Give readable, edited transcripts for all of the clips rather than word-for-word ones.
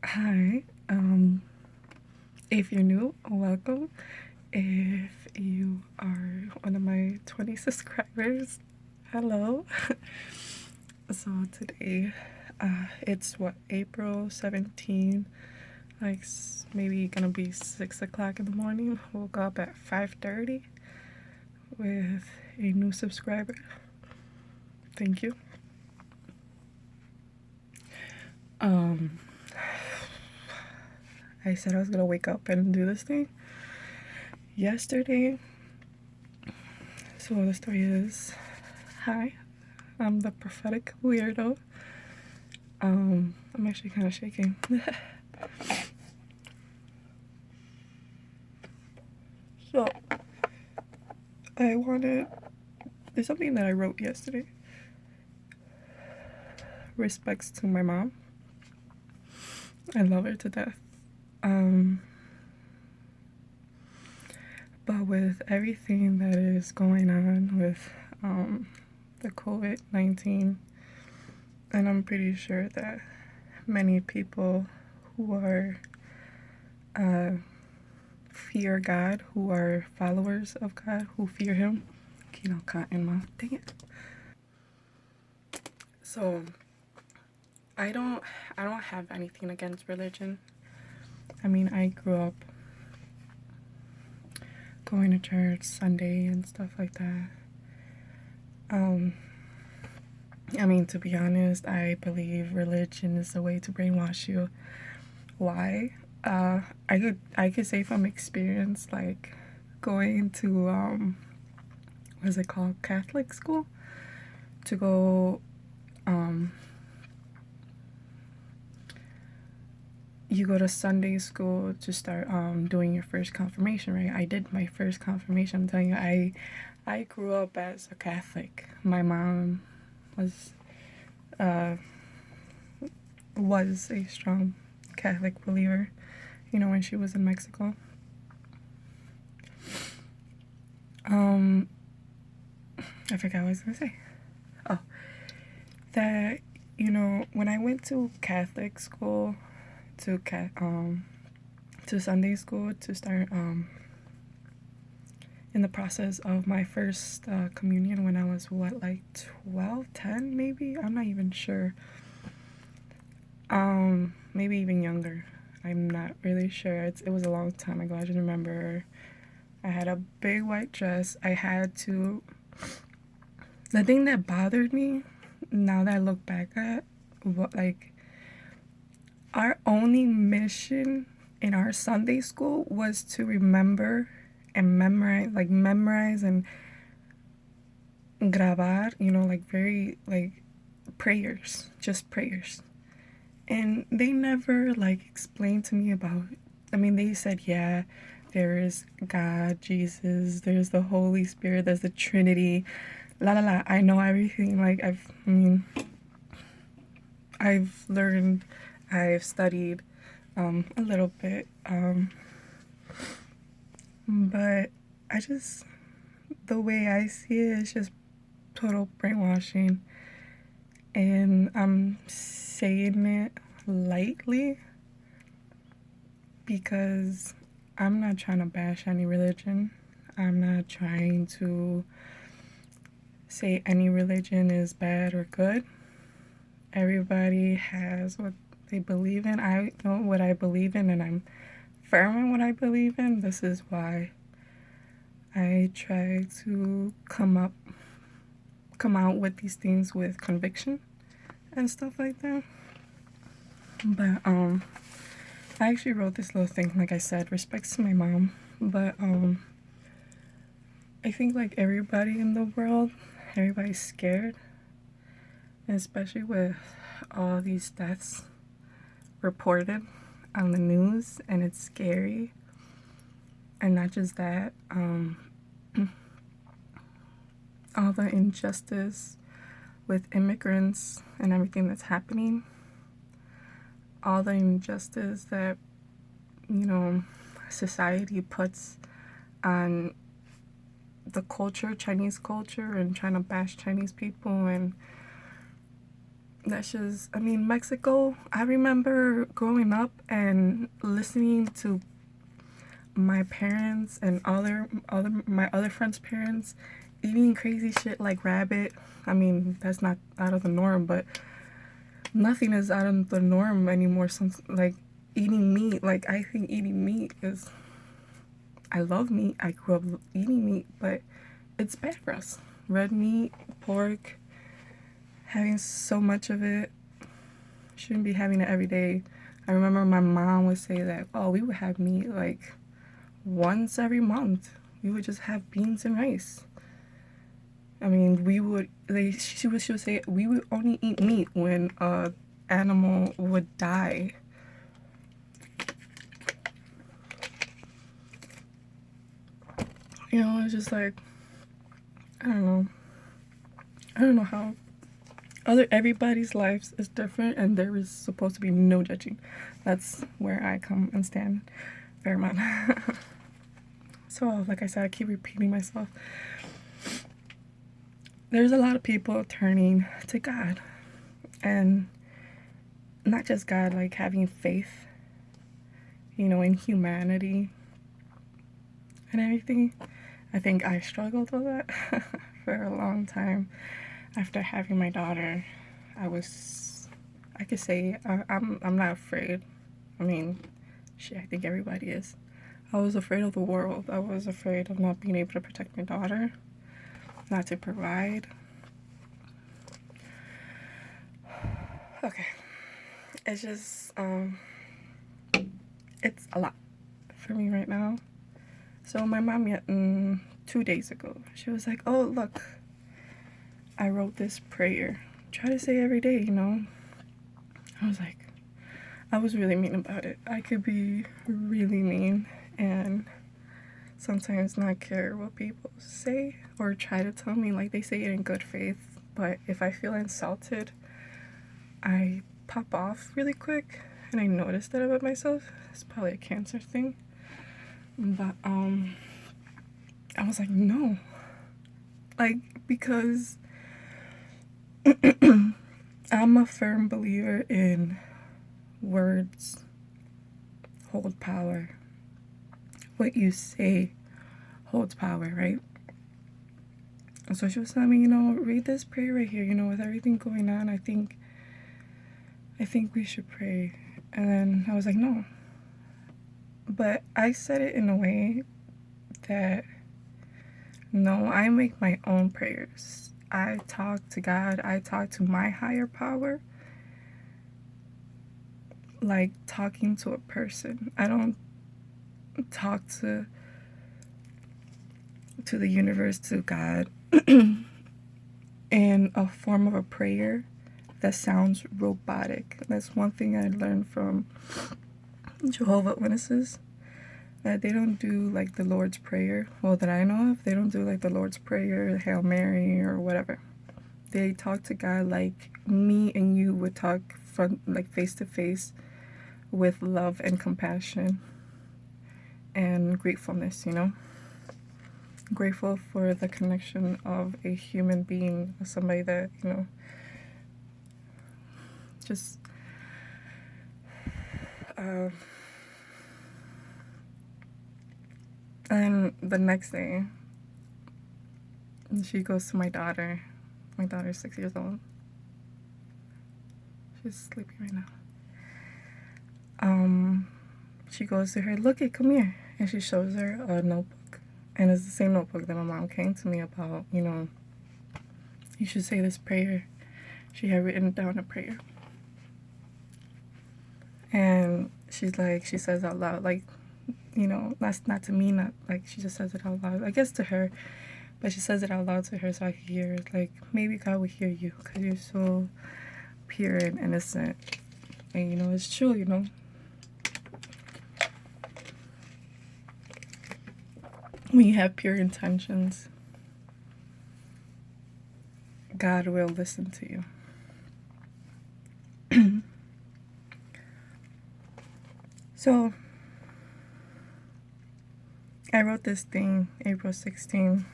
Hi. If you're new, welcome. If you are one of my 20 subscribers, hello. So today, it's April 17th. Like maybe gonna be 6 o'clock in the morning. Woke up at 5:30 with a new subscriber. Thank you. Um, I said I was gonna wake up and do this thing yesterday. So the story is, hi, I'm the prophetic weirdo. I'm actually kind of shaking. So there's something that I wrote yesterday. Respects to my mom. I love her to death. But with everything that is going on with the COVID-19, and I'm pretty sure that many people who are fear God, who are followers of God, who fear Him, caught in my dang it. So I don't have anything against religion. I mean, I grew up going to church Sunday and stuff like that. I mean, to be honest, I believe religion is a way to brainwash you. Why? I could say from experience, like going to what's it called, Catholic school, to go you go to Sunday school to start doing your first confirmation, right? I did my first confirmation. I'm telling you, I grew up as a Catholic. My mom was uh was a strong Catholic believer, when she was in Mexico. I forgot what I was gonna say. Oh, that when I went to Catholic school, to Sunday school to start in the process of my first communion when I was like 12, 10 maybe. I'm not even sure. Maybe even younger. I'm not really sure. It was a long time ago. I just remember I had a big white dress. The thing that bothered me, now that I look back at, our only mission in our Sunday school was to remember and memorize and grabar, like very, like, prayers, just prayers. And they never, like, explained to me about, I mean, they said, yeah, there is God, Jesus, there's the Holy Spirit, there's the Trinity, la la la. I know everything. Like, I've learned, I've studied a little bit, but the way I see it is just total brainwashing. And I'm saying it lightly because I'm not trying to bash any religion. I'm not trying to say any religion is bad or good. Everybody has what they believe in. I know what I believe in, and I'm firm in what I believe in. This is why I try to come out with these things with conviction and stuff like that. But I actually wrote this little thing, like I said, respects to my mom. But I think, like everybody in the world, everybody's scared, and especially with all these deaths reported on the news, and it's scary. And not just that, all the injustice with immigrants and everything that's happening, all the injustice that society puts on the culture, Chinese culture, and trying to bash Chinese people, and that's just, I mean, Mexico, I remember growing up and listening to my parents and my other friends' parents eating crazy shit like rabbit. I mean, that's not out of the norm, but nothing is out of the norm anymore. Since like eating meat, like I think eating meat is. I love meat. I grew up eating meat, but it's bad for us. Red meat, pork, having so much of it, shouldn't be having it every day. I remember my mom would say that, oh, we would have meat like once every month. We would just have beans and rice. I mean, she would say we would only eat meat when a animal would die. You know, it's just like, I don't know. I don't know how everybody's lives is different, and there is supposed to be no judging. That's where I come and stand. Fair amount. So, like I said, I keep repeating myself. There's a lot of people turning to God, and not just God, like having faith, you know, in humanity and everything. I think I struggled with that for a long time. After having my daughter, I could say I'm not afraid. I mean, shit, I think everybody is. I was afraid of the world. I was afraid of not being able to protect my daughter, not to provide. Okay, it's just it's a lot for me right now. So my mom 2 days ago, she was like, "Oh, look, I wrote this prayer. Try to say every day, you know." I was like, I was really mean about it. I could be really mean and sometimes not care what people say or try to tell me, like they say it in good faith. But if I feel insulted, I pop off really quick, and I noticed that about myself. It's probably a cancer thing. But I was like, no. Like, because I'm a firm believer in words hold power. What you say holds power, right? And so she was telling me, you know, read this prayer right here. You know, with everything going on, I think we should pray. And then I was like, no. But I said it in a way that, no, I make my own prayers. I talk to God. I talk to my higher power. Like talking to a person. I don't talk to the universe, to God, in a form of a prayer that sounds robotic. That's one thing I learned from Jehovah's Witnesses, that they don't do like the Lord's Prayer. Well, that I know of, they don't do like the Lord's Prayer, Hail Mary, or whatever. They talk to God like me and you would talk like face to face, with love and compassion and gratefulness, you know? Grateful for the connection of a human being, somebody that, you know, just and the next day she goes to my daughter. My daughter's 6 years old. She's sleeping right now. She goes to her, look it, come here. And she shows her a notebook. And it's the same notebook that my mom came to me about, you know, you should say this prayer. She had written down a prayer. And she's like, she says out loud, like, you know, that's not to me, not like she just says it out loud, I guess to her, but she says it out loud to her so I can hear it. Like, maybe God will hear you because you're so pure and innocent. And, you know, it's true, you know. When you have pure intentions, God will listen to you. So, I wrote this thing April 16,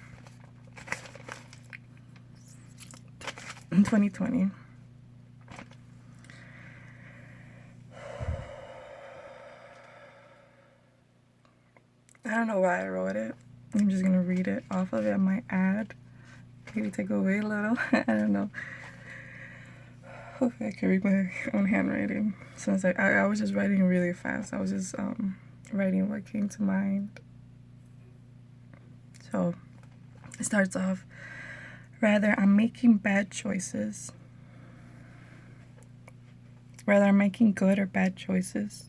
2020. I don't know why I wrote it. I'm just gonna read it off of it. I might add, maybe take away a little. I don't know. Hopefully I can read my own handwriting. So it's like I was just writing really fast. I was just writing what came to mind. So it starts off, rather I'm making bad choices. Whether I'm making good or bad choices.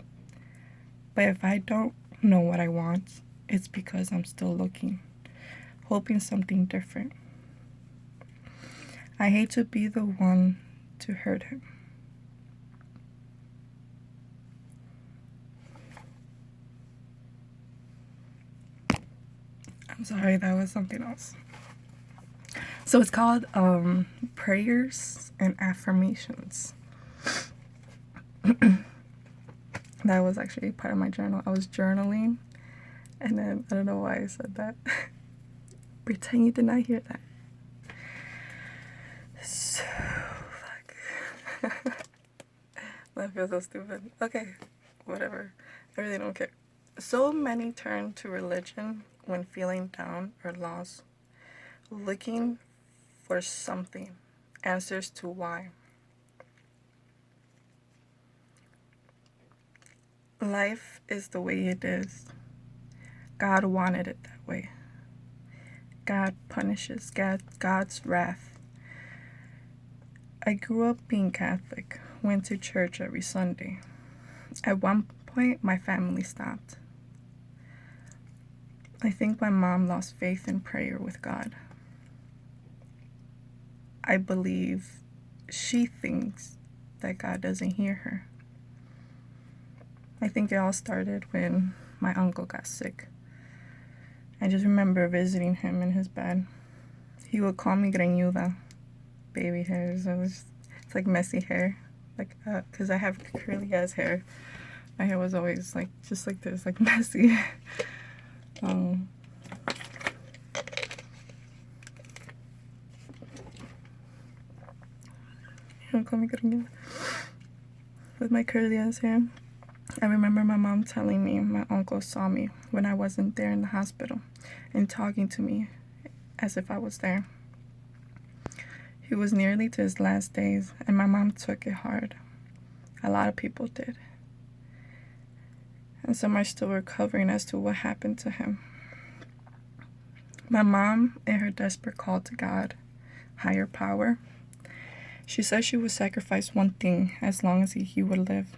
But if I don't know what I want, it's because I'm still looking, hoping something different. I hate to be the one to hurt him. I'm sorry, that was something else. So it's called Prayers and Affirmations. That was actually part of my journal. I was journaling, and then I don't know why I said that. Pretend you did not hear that. So, fuck. That feels so stupid. Okay, whatever. I really don't care. So many turn to religion when feeling down or lost, looking for something, answers to why. Life is the way it is. God wanted it that way. God punishes. God's wrath. I grew up being Catholic, went to church every Sunday. At one point, my family stopped. I think my mom lost faith in prayer with God. I believe she thinks that God doesn't hear her. I think it all started when my uncle got sick. I just remember visiting him in his bed. He would call me greñuda, baby hair. So it's like messy hair, like because I have curly ass hair. My hair was always like just like this, like messy. He would call me greñuda with my curly ass hair. I remember my mom telling me my uncle saw me when I wasn't there in the hospital and talking to me as if I was there. He was nearly to his last days, and my mom took it hard. A lot of people did. And some are still recovering as to what happened to him. My mom, in her desperate call to God, higher power, she said she would sacrifice one thing as long as he would live.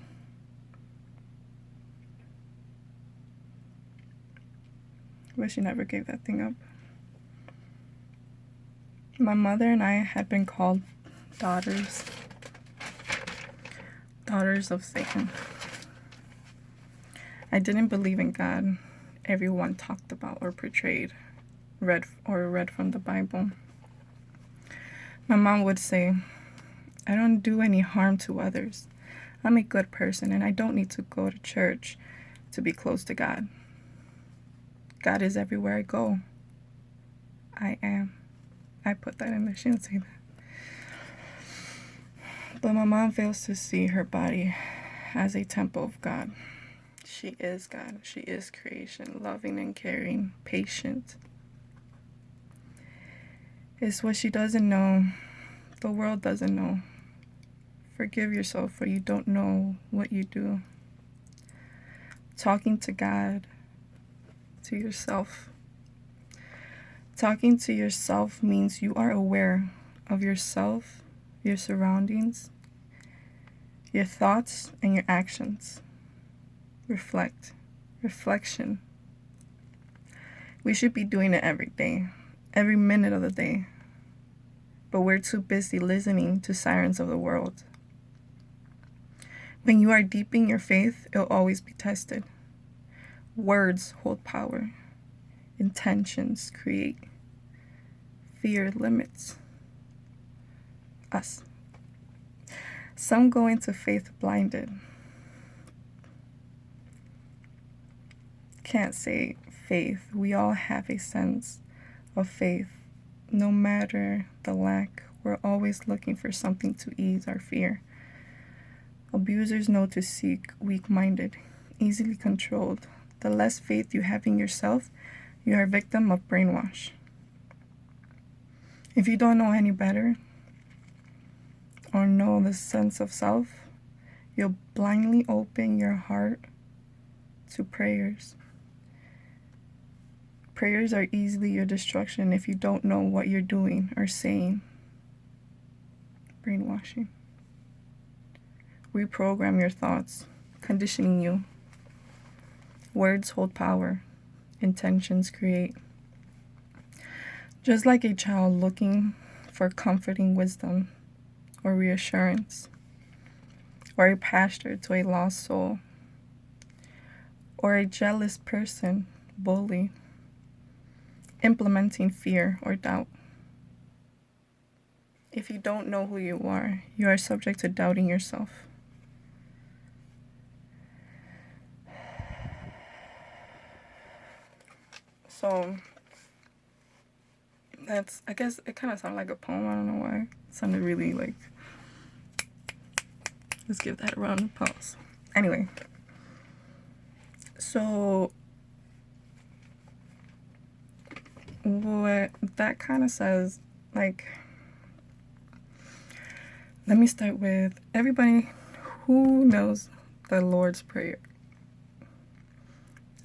But she never gave that thing up. My mother and I had been called daughters of Satan. I didn't believe in God everyone talked about or portrayed, read from the Bible. My mom would say, I don't do any harm to others. I'm a good person and I don't need to go to church to be close to God. God is everywhere I go. I am. I put that in there. She didn't say that. But my mom fails to see her body as a temple of God. She is God. She is creation, loving and caring, patient. It's what she doesn't know. The world doesn't know. Forgive yourself, for you don't know what you do. Talking to God, to yourself. Talking to yourself means you are aware of yourself, your surroundings, your thoughts, and your actions. Reflection. We should be doing it every day, every minute of the day. But we're too busy listening to sirens of the world. When you are deep in your faith, it'll always be tested. Words hold power. Intentions create. Fear limits us. Some go into faith blinded. Can't say faith. We all have a sense of faith. No matter the lack, we're always looking for something to ease our fear. Abusers know to seek weak-minded, easily controlled, the less faith you have in yourself, you are a victim of brainwash. If you don't know any better or know the sense of self, you'll blindly open your heart to prayers. Prayers are easily your destruction if you don't know what you're doing or saying. Brainwashing. Reprogram your thoughts, conditioning you. Words hold power. Intentions create. Just like a child looking for comforting wisdom or reassurance, or a pastor to a lost soul, or a jealous person, bully, implementing fear or doubt. If you don't know who you are subject to doubting yourself. So, I guess it kind of sounded like a poem. I don't know why. It sounded really like, let's give that a round of applause. Anyway, so what that kind of says, like, let me start with everybody who knows the Lord's Prayer.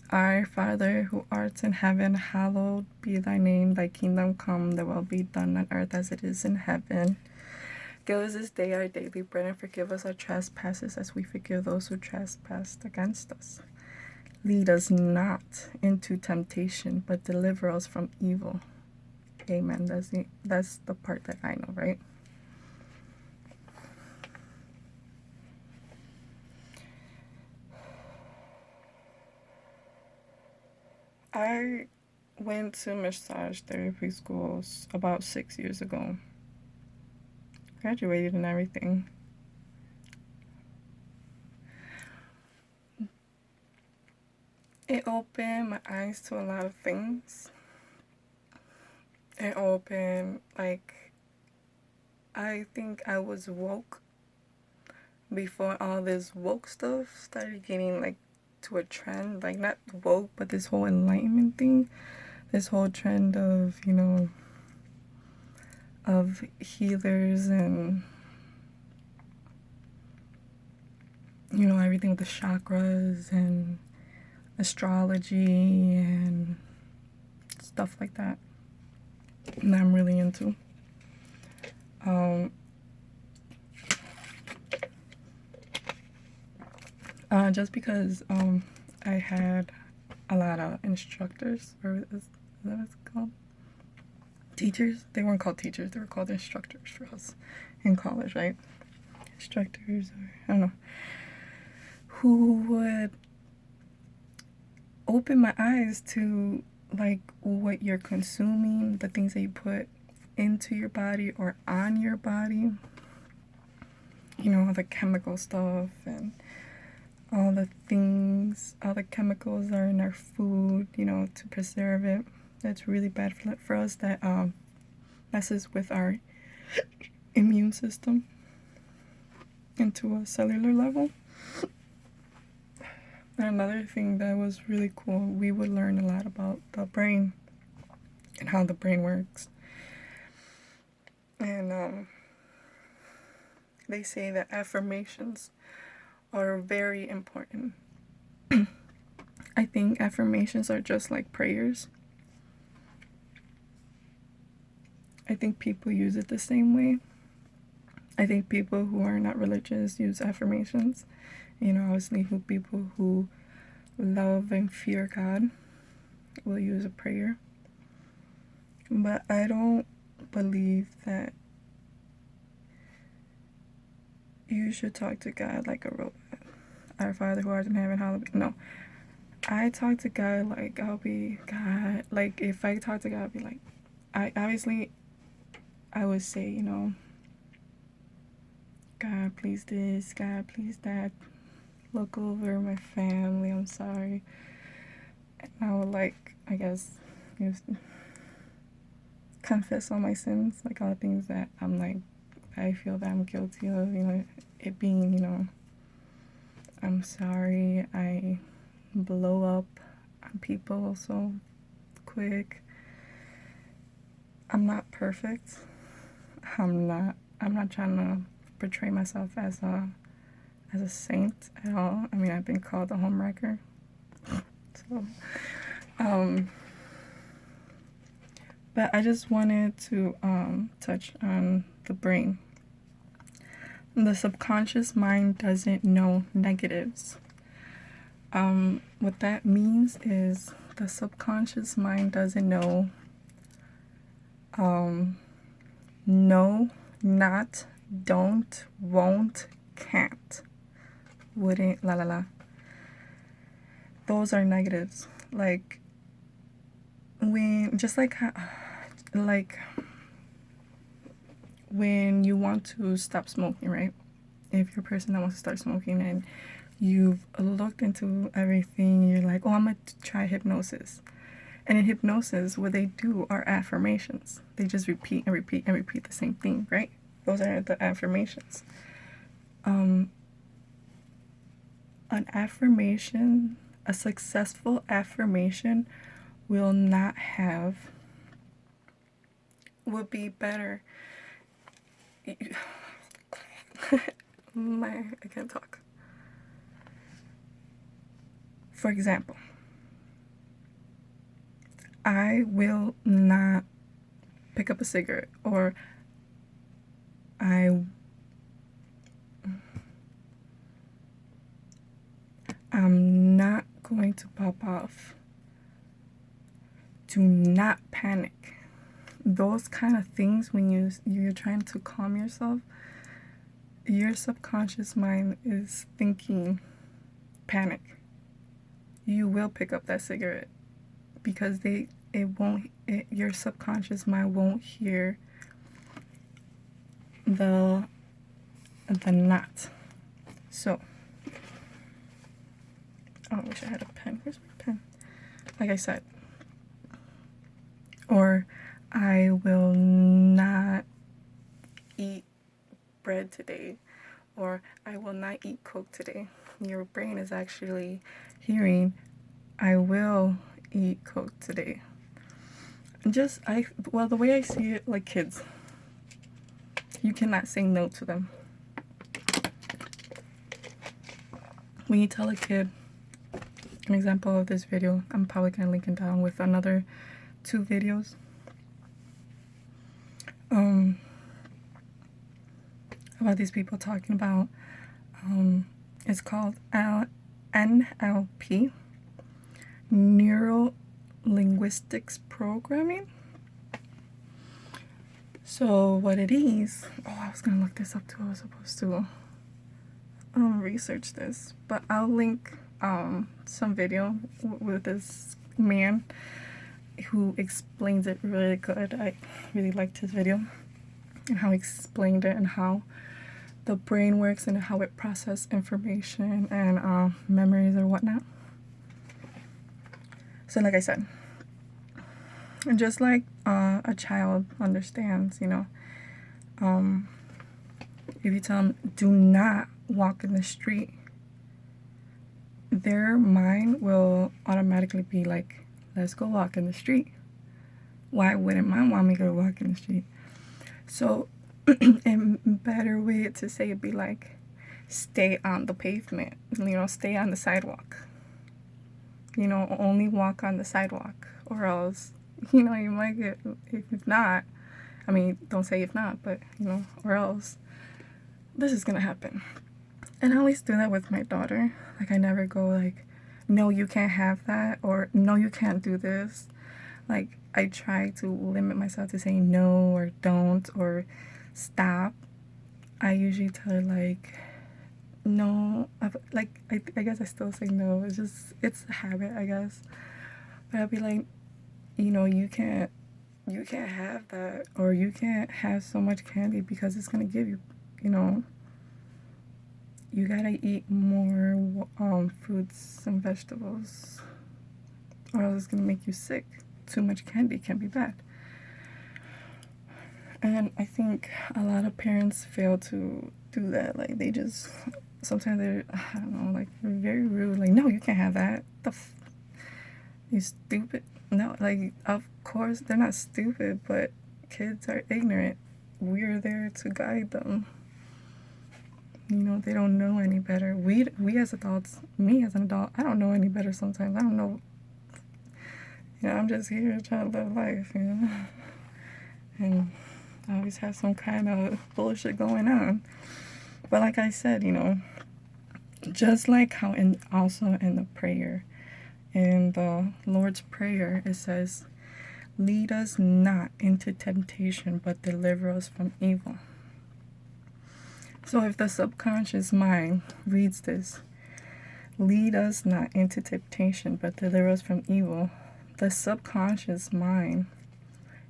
Our Father who art in heaven, hallowed be thy name. Thy kingdom come, thy will be done on earth as it is in heaven. Give us this day our daily bread, and forgive us our trespasses as we forgive those who trespass against us. Lead us not into temptation, but deliver us from evil. Amen. That's the part that I know, right? I went to massage therapy schools about 6 years ago. Graduated and everything. It opened my eyes to a lot of things. It opened, I think I was woke before all this woke stuff started getting, to a trend. Not woke, but this whole enlightenment thing. This whole trend of, of healers and, everything with the chakras and astrology and stuff like that. And I'm really into. Just because I had a lot of instructors, or is that what it's called? Teachers? They weren't called teachers, they were called instructors for us in college, right? Instructors, or I don't know, who would open my eyes to what you're consuming, the things that you put into your body or on your body, the chemical stuff and all the things, all the chemicals are in our food, to preserve it. That's really bad for us. That messes with our immune system into a cellular level. And another thing that was really cool, we would learn a lot about the brain and how the brain works. And they say that affirmations are very important. I think affirmations are just like prayers. I think people use it the same way. I think people who are not religious use affirmations. Obviously people who love and fear God will use a prayer. But I don't believe that you should talk to God like a robot. Our Father who art in heaven, hallowed be. No. I talk to God like I'll be God. If I talk to God, I'll be like, I would say, God, please this, God, please that. Look over my family, I'm sorry. And I would I guess, confess all my sins, all the things that I feel that I'm guilty of, it being, I'm sorry, I blow up on people so quick. I'm not perfect. I'm not trying to portray myself as a saint at all. I mean, I've been called a homewrecker. So, but I just wanted to touch on the brain. The subconscious mind doesn't know negatives. What that means is the subconscious mind doesn't know no, not, don't, won't, can't, wouldn't, la la la. Those are negatives. Like when, just like when you want to stop smoking, right? If you're a person that wants to start smoking and you've looked into everything, you're like, oh, I'm gonna try hypnosis. And in hypnosis, what they do are affirmations. They just repeat and repeat and repeat the same thing, right? Those are the affirmations. An affirmation, a successful affirmation will be better. I can't talk. For example, I will not pick up a cigarette, or I'm not going to pop off. Do not panic. Those kind of things, when you're trying to calm yourself, your subconscious mind is thinking panic. You will pick up that cigarette because your subconscious mind won't hear the not. So, oh, I wish I had a pen. Where's my pen? Like I said, or I will not eat bread today, or I will not eat Coke today. Your brain is actually hearing, I will eat Coke today. The way I see it, like kids, you cannot say no to them. When you tell a kid, an example of this video, I'm probably going to link it down with another 2 videos. About these people talking about, it's called NLP, Neuro Linguistics Programming. So what it is, I was going to look this up too. I was supposed to research this, but I'll link some video with this man who explains it really good. I really liked his video and how he explained it and how the brain works and how it processes information and memories or whatnot. So like I said, just like a child understands, if you tell them do not walk in the street, their mind will automatically be like, let's go walk in the street. Why wouldn't mom want me to go walk in the street? So a better way to say it be like, stay on the pavement, stay on the sidewalk. Only walk on the sidewalk, or else, you might get, if not, don't say if not, but, or else this is gonna happen. And I always do that with my daughter. Like, I never go like, no, you can't have that, or no, you can't do this. Like, I try to limit myself to saying no, or don't, or stop. I usually tell her, like, no, I guess I still say no. It's a habit, I guess. But I'll be like, you can't have that, or you can't have so much candy because it's gonna give you, you gotta eat more fruits and vegetables, or else it's gonna make you sick. Too much candy can be bad. And I think a lot of parents fail to do that. Like, they just, sometimes they're, I don't know, like, very rude. Like, no, you can't have that. You stupid. No, like, of course they're not stupid, but kids are ignorant. We're there to guide them. You know, they don't know any better. We as adults, me as an adult, I don't know any better sometimes. I don't know. You know, I'm just here trying to live life, you know. And I always have some kind of bullshit going on. But like I said, you know, just like how also in the prayer, in the Lord's Prayer, it says, lead us not into temptation, but deliver us from evil. So if the subconscious mind reads this, lead us not into temptation, but deliver us from evil, the subconscious mind,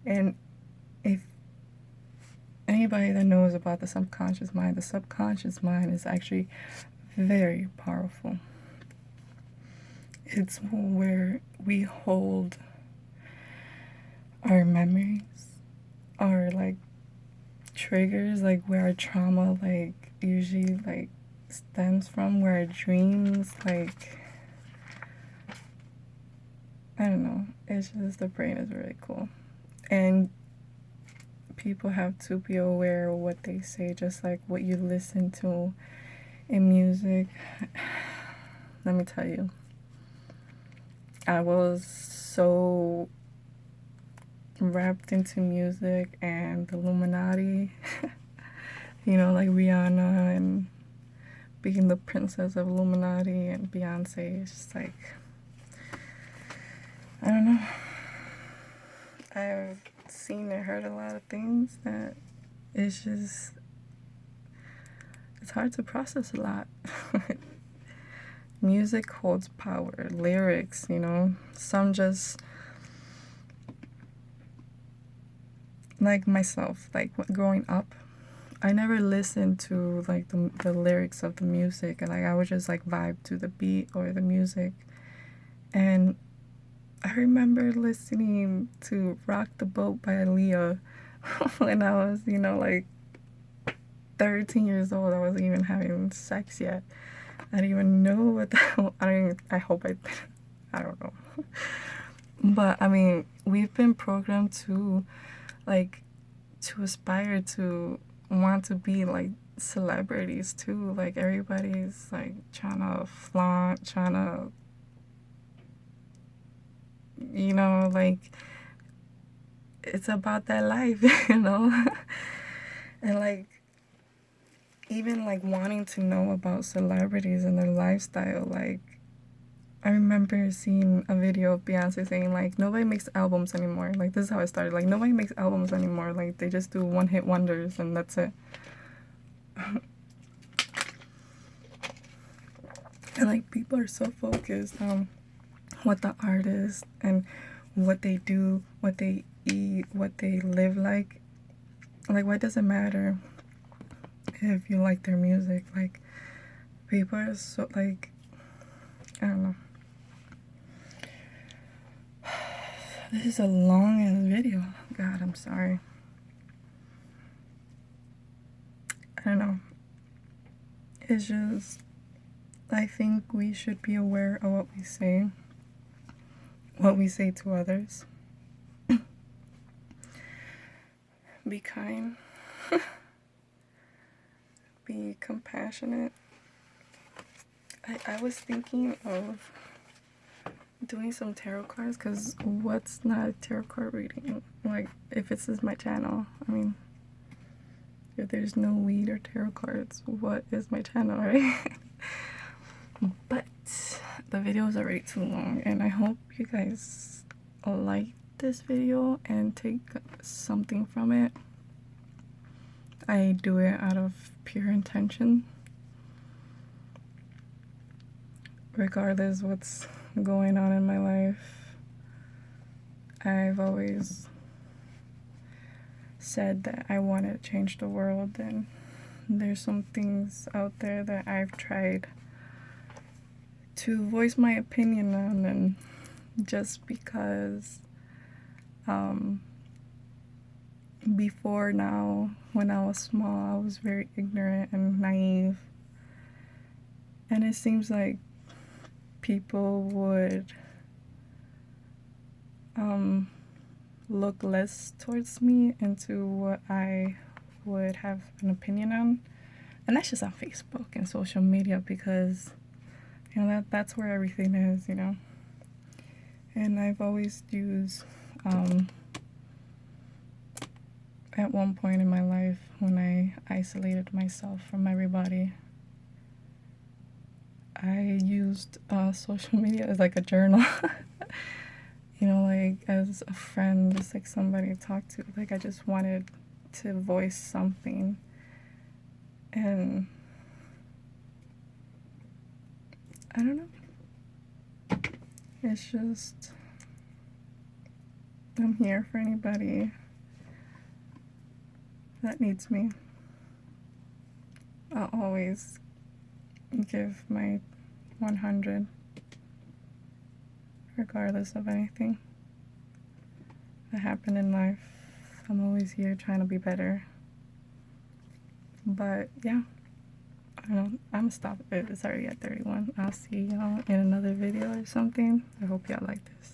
and if anybody that knows about the subconscious mind is actually very powerful. It's where we hold our memories, our like triggers, like where our trauma like usually like stems from, where our dreams like, I don't know, it's just the brain is really cool. And people have to be aware of what they say, just like what you listen to in music. Let me tell you, I was so wrapped into music and the Illuminati, you know, like Rihanna and being the princess of Illuminati and Beyonce. It's just like, I don't know. I've seen and heard a lot of things that it's just, it's hard to process a lot. Music holds power. Lyrics, you know, some just, like myself, like growing up, I never listened to like the lyrics of the music, and like I would just like vibe to the beat or the music. And I remember listening to Rock the Boat by Aaliyah when I was, you know, like 13 years old. I wasn't even having sex yet. I didn't even know what the hell, I hope I don't know. But I mean, we've been programmed to like, to aspire to want to be like celebrities too. Like everybody's like trying to flaunt, trying to, you know, like it's about that life, you know. And like even like wanting to know about celebrities and their lifestyle. Like I remember seeing a video of Beyonce saying like, nobody makes albums anymore. Like this is how it started. Like nobody makes albums anymore. Like they just do one-hit wonders and that's it. And like people are so focused on what the artist and what they do, what they eat, what they live like. Like why does it matter if you like their music? Like people are so like, I don't know. This is a long ass video. God, I'm sorry. I don't know. It's just, I think we should be aware of what we say to others. Be kind. Be compassionate. I was thinking of doing some tarot cards, because what's not a tarot card reading? Like, if this is my channel, I mean, if there's no weed or tarot cards, what is my channel, right? But the video is already too long, and I hope you guys like this video and take something from it. I do it out of pure intention, regardless what's going on in my life. I've always said that I want to change the world, and there's some things out there that I've tried to voice my opinion on, and just because before now, when I was small, I was very ignorant and naive, and it seems like people would look less towards me into what I would have an opinion on. And that's just on Facebook and social media because, that's where everything is, And I've always used, at one point in my life when I isolated myself from everybody, I used social media as like a journal. Like as a friend, just like somebody to talk to. Like I just wanted to voice something. And I don't know. It's just, I'm here for anybody that needs me. I'll always give my 100, regardless of anything that happened in life. I'm always here trying to be better. But yeah, I don't know. I'm gonna stop it. It's already at 31. I'll see y'all in another video or something. I hope y'all like this.